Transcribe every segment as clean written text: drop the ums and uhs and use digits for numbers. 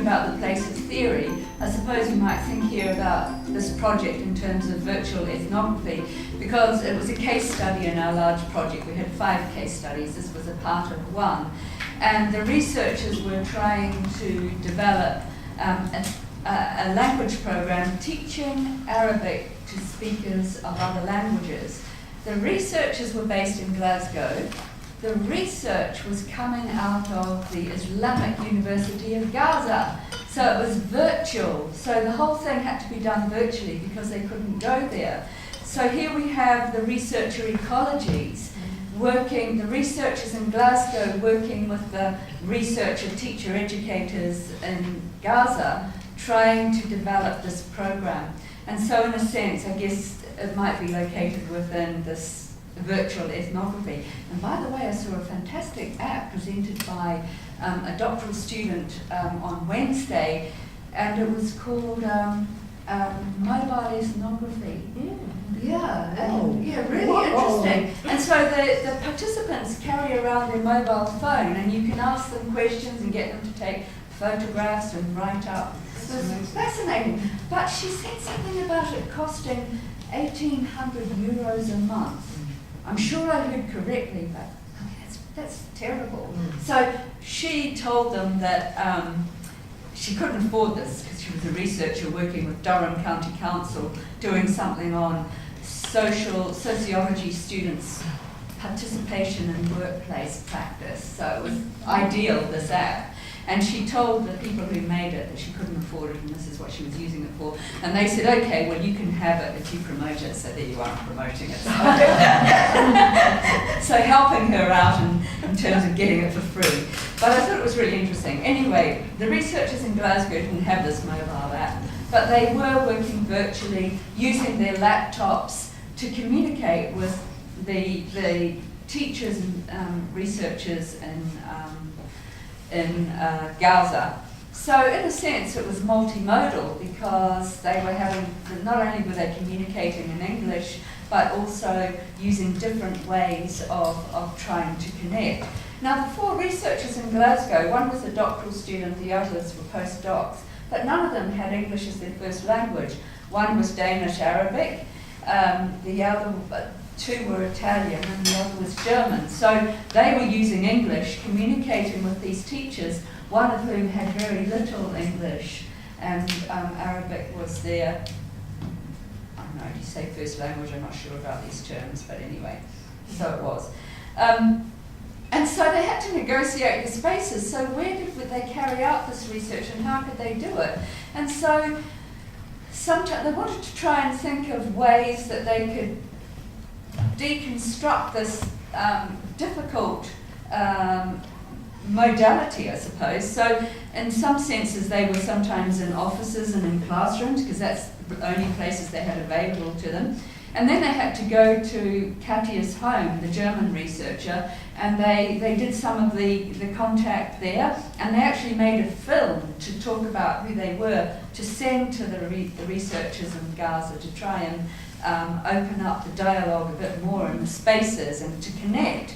about the place of theory, I suppose you might think here about this project in terms of virtual ethnography, because it was a case study in our large project. We had 5 case studies. This was a part of one. And the researchers were trying to develop a language program teaching Arabic to speakers of other languages. The researchers were based in Glasgow. The research was coming out of the Islamic University of Gaza. So it was virtual. So the whole thing had to be done virtually because they couldn't go there. So here we have the researcher ecologies working, the researchers in Glasgow working with the researcher teacher educators in Gaza, trying to develop this program. And so in a sense, I guess it might be located within this virtual ethnography. And by the way, I saw a fantastic app presented by a doctoral student on Wednesday, and it was called mobile ethnography. Yeah, really interesting. And so the participants carry around their mobile phone, and you can ask them questions and get them to take photographs and write up. So it's fascinating. But she said something about it costing 1,800 euros a month. I'm sure I heard correctly, but I mean, that's terrible. So she told them that she couldn't afford this because she was a researcher working with Durham County Council doing something on sociology students' participation in workplace practice. So it was ideal, this app. And she told the people who made it that she couldn't afford it and this is what she was using it for. And they said, okay, well, you can have it if you promote it. So there you are promoting it. So helping her out in terms of getting it for free. But I thought it was really interesting. Anyway, the researchers in Glasgow didn't have this mobile app, but they were working virtually using their laptops to communicate with the teachers and researchers in Gaza. So in a sense it was multimodal because they were having, not only were they communicating in English, but also using different ways of trying to connect. Now the 4 researchers in Glasgow, one was a doctoral student, the others were postdocs, but none of them had English as their first language. One was Danish Arabic, the other 2 were Italian and the other was German. So they were using English, communicating with these teachers, one of whom had very little English, and Arabic was their, I don't know, do you say first language? I'm not sure about these terms, but anyway, so it was. And so they had to negotiate the spaces. So where would they carry out this research and how could they do it? And so sometimes they wanted to try and think of ways that they could deconstruct this difficult modality, I suppose. So in some senses they were sometimes in offices and in classrooms because that's the only places they had available to them. And then they had to go to Katja's home, the German researcher, and they did some of the contact there, and they actually made a film to talk about who they were, to send to the researchers in Gaza to try and open up the dialogue a bit more in the spaces and to connect.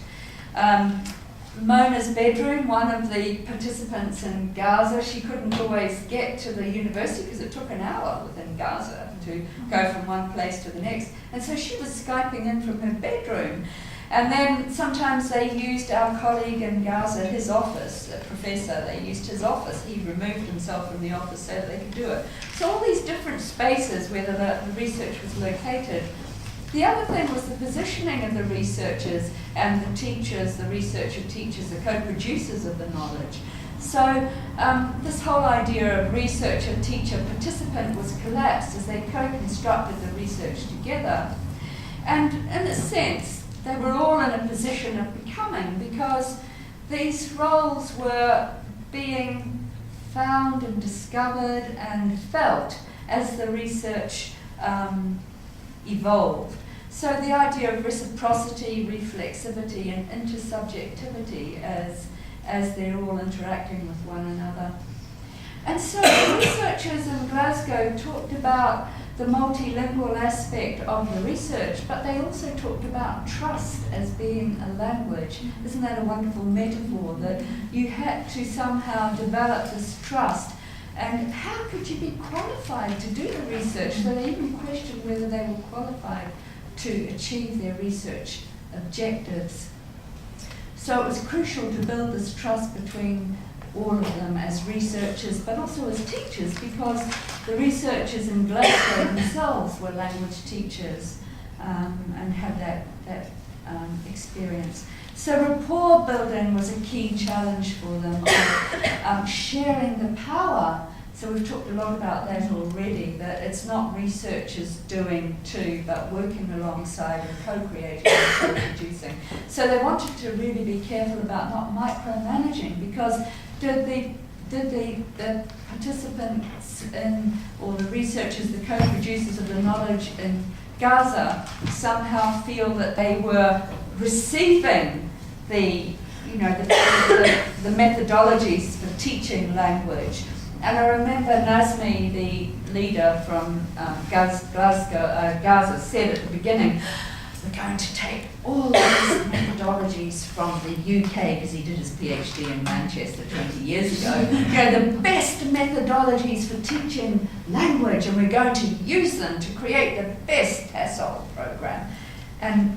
Mona's bedroom, one of the participants in Gaza, she couldn't always get to the university because it took an hour within Gaza to go from one place to the next. And so she was Skyping in from her bedroom. And then sometimes they used our colleague in Gaza, his office, the professor, they used his office. He removed himself from the office so that they could do it. So all these different spaces where the research was located. The other thing was the positioning of the researchers and the teachers, the researcher teachers, the co-producers of the knowledge. So this whole idea of researcher, teacher, participant was collapsed as they co-constructed the research together. And in a sense, they were all in a position of becoming because these roles were being found and discovered and felt as the research evolved. So the idea of reciprocity, reflexivity, and intersubjectivity as they're all interacting with one another. And so the researchers in Glasgow talked about the multilingual aspect of the research, but they also talked about trust as being a language. Isn't that a wonderful metaphor, that you had to somehow develop this trust And how could you be qualified to do the research? So they even questioned whether they were qualified to achieve their research objectives. So it was crucial to build this trust between all of them as researchers, but also as teachers, because the researchers in Glasgow themselves were language teachers and had that experience. So rapport building was a key challenge for them, of sharing the power. So we've talked a lot about that already, that it's not researchers doing too, but working alongside and co-creating and co-producing. So they wanted to really be careful about not micromanaging, because did the participants in, or the researchers, the co-producers of the knowledge in Gaza somehow feel that they were receiving the methodologies for teaching language? And I remember Nazmi, the leader from Gaza, said at the beginning, we're going to take all of these methodologies from the UK, because he did his PhD in Manchester 20 years ago, the best methodologies for teaching language, and we're going to use them to create the best TESOL program. And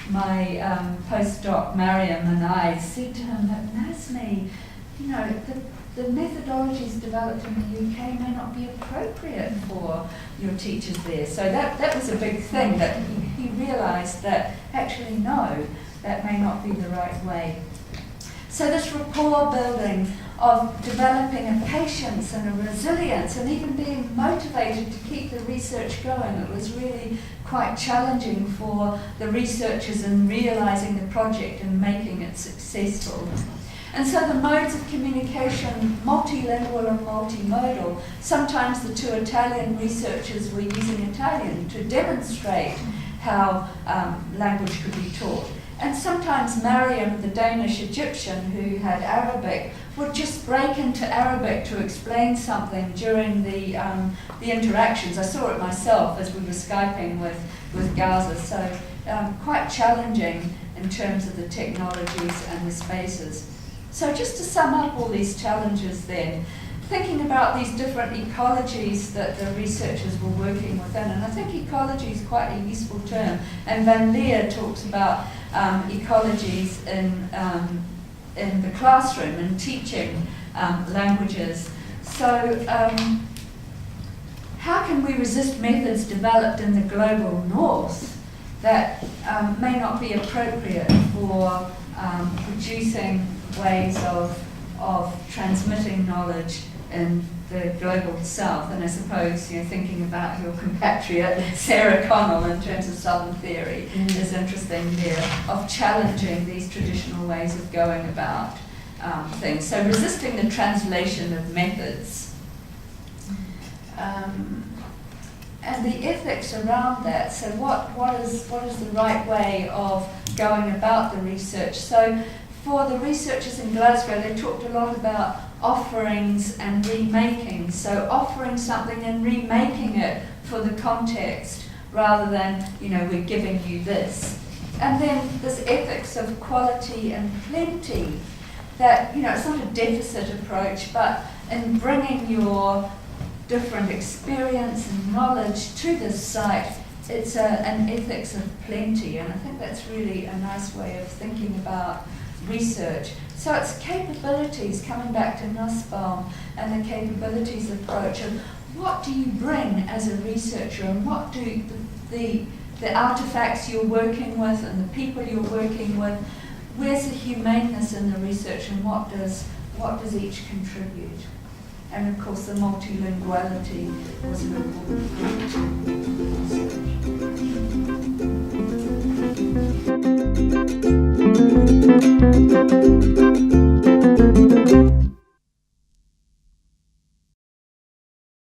my postdoc Mariam and I said to him that Nazmi, the methodologies developed in the UK may not be appropriate for your teachers there. So that was a big thing, that he realised that actually no, that may not be the right way. So this rapport building of developing a patience and a resilience and even being motivated to keep the research going, it was really quite challenging for the researchers in realising the project and making it successful. And so the modes of communication, multilingual and multimodal. Sometimes the two Italian researchers were using Italian to demonstrate how language could be taught. And sometimes Mariam, the Danish Egyptian who had Arabic, would just break into Arabic to explain something during the interactions. I saw it myself as we were Skyping with Gaza. So quite challenging in terms of the technologies and the spaces. So just to sum up all these challenges then, thinking about these different ecologies that the researchers were working within, and I think ecology is quite a useful term, and Van Leer talks about ecologies in the classroom and teaching languages. So how can we resist methods developed in the global north that may not be appropriate for producing ways of transmitting knowledge in the global south? And I suppose, thinking about your compatriot Sarah Connell in terms of Southern theory is interesting here, of challenging these traditional ways of going about things. So resisting the translation of methods. And the ethics around that. So what is the right way of going about the research? So for the researchers in Glasgow, they talked a lot about offerings and remaking. So offering something and remaking it for the context, rather than, we're giving you this. And then this ethics of quality and plenty, that, it's not a deficit approach, but in bringing your different experience and knowledge to this site, it's an ethics of plenty. And I think that's really a nice way of thinking about research. So it's capabilities, coming back to Nussbaum and the capabilities approach of what do you bring as a researcher, and what do the artifacts you're working with and the people you're working with, where's the humaneness in the research, and what does each contribute? And of course the multilinguality was an important part.